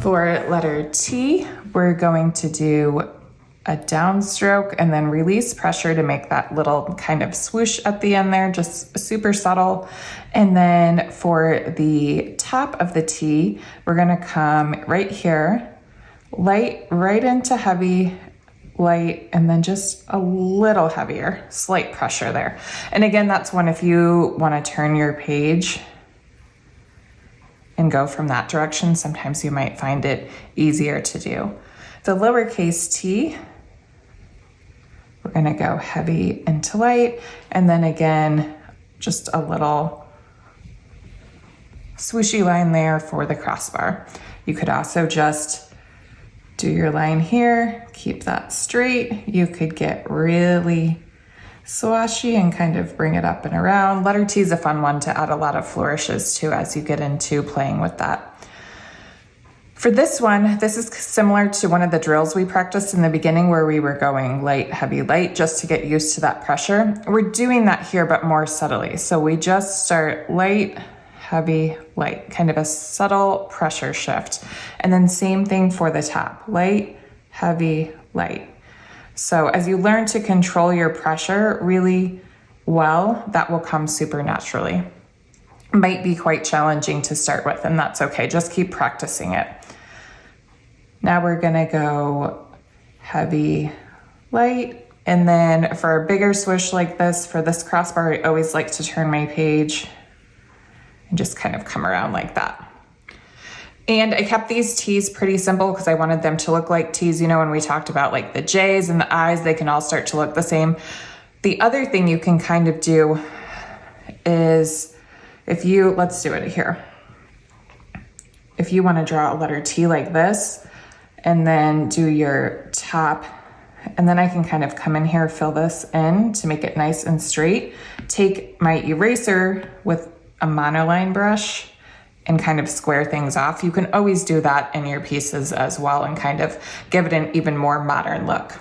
For letter T, we're going to do a downstroke and then release pressure to make that little kind of swoosh at the end there, just super subtle. And then for the top of the T, we're gonna come right here, light right into heavy, light, and then just a little heavier, slight pressure there. And again, that's when if you wanna turn your page and go from that direction, sometimes you might find it easier to do. The lowercase t, we're gonna go heavy into light, and then again, just a little swooshy line there for the crossbar. You could also just do your line here, keep that straight. You could get really swashy and kind of bring it up and around. Letter T is a fun one to add a lot of flourishes to as you get into playing with that. For this one, this is similar to one of the drills we practiced in the beginning where we were going light, heavy, light, just to get used to that pressure. We're doing that here, but more subtly. So we just start light, heavy, light, kind of a subtle pressure shift. And then same thing for the top, light, heavy, light. So as you learn to control your pressure really well, that will come super naturally. Might be quite challenging to start with, and that's okay. Just keep practicing it. Now we're gonna go heavy, light, and then for a bigger swoosh like this, for this crossbar, I always like to turn my page and just kind of come around like that. And I kept these T's pretty simple because I wanted them to look like T's. You know, when we talked about like the J's and the I's, they can all start to look the same. The other thing you can kind of do is let's do it here. If you want to draw a letter T like this and then do your top, and then I can kind of come in here, fill this in to make it nice and straight. Take my eraser with a monoline brush and kind of square things off. You can always do that in your pieces as well and kind of give it an even more modern look.